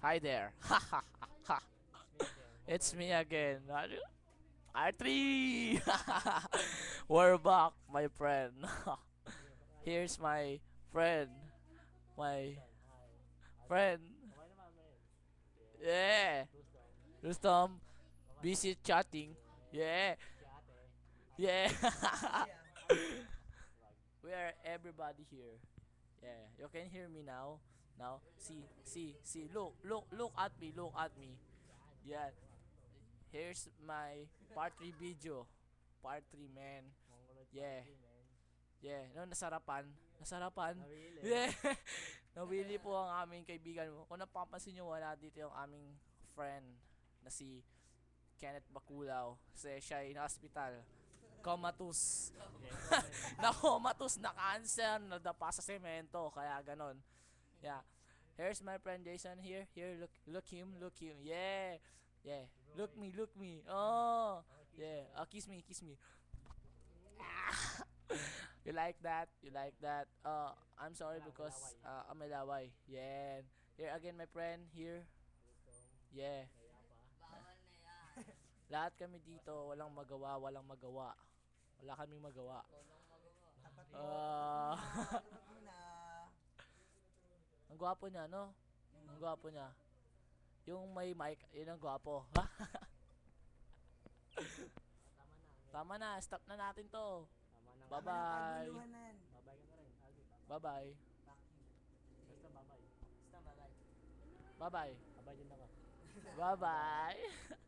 Hi there. Ha ha ha ha. It's me again. R3. We're back, my friend. Here's my friend. My friend. Yeah. Rustom, busy chatting. Yeah. Yeah. We are everybody here. Yeah. You can hear me now. Now, see. Look at me. Look at me. Yeah. Here's my part 3 video. Part 3, man. Yeah. Yeah. No, nasarapan. Nasarapan. Yeah. Nawili po ang aming kaibigan mo. Kung napapansin nyo, wala dito yung aming friend na si Kenneth Bakulao. Kasi siya ay na-hospital. Comatose. Na-comatose, na-cancer, nadapa sa semento. Kaya ganon. Yeah. Here's my friend Jason here. Here, look him. Yeah. Yeah. Look me. Oh. Yeah. Kiss me. You like that? You like that? I'm sorry because I'm a laway. Yeah. Here again, my friend. Here. Yeah. Lahat kami dito, walang magawa. Wala kaming magawa. Ah, ang gwapo niya, no? Ang gwapo niya. Yung may mic, yun ang gwapo. Tama na, stop na natin to. Bye-bye. Bye-bye. Bye-bye. Bye-bye.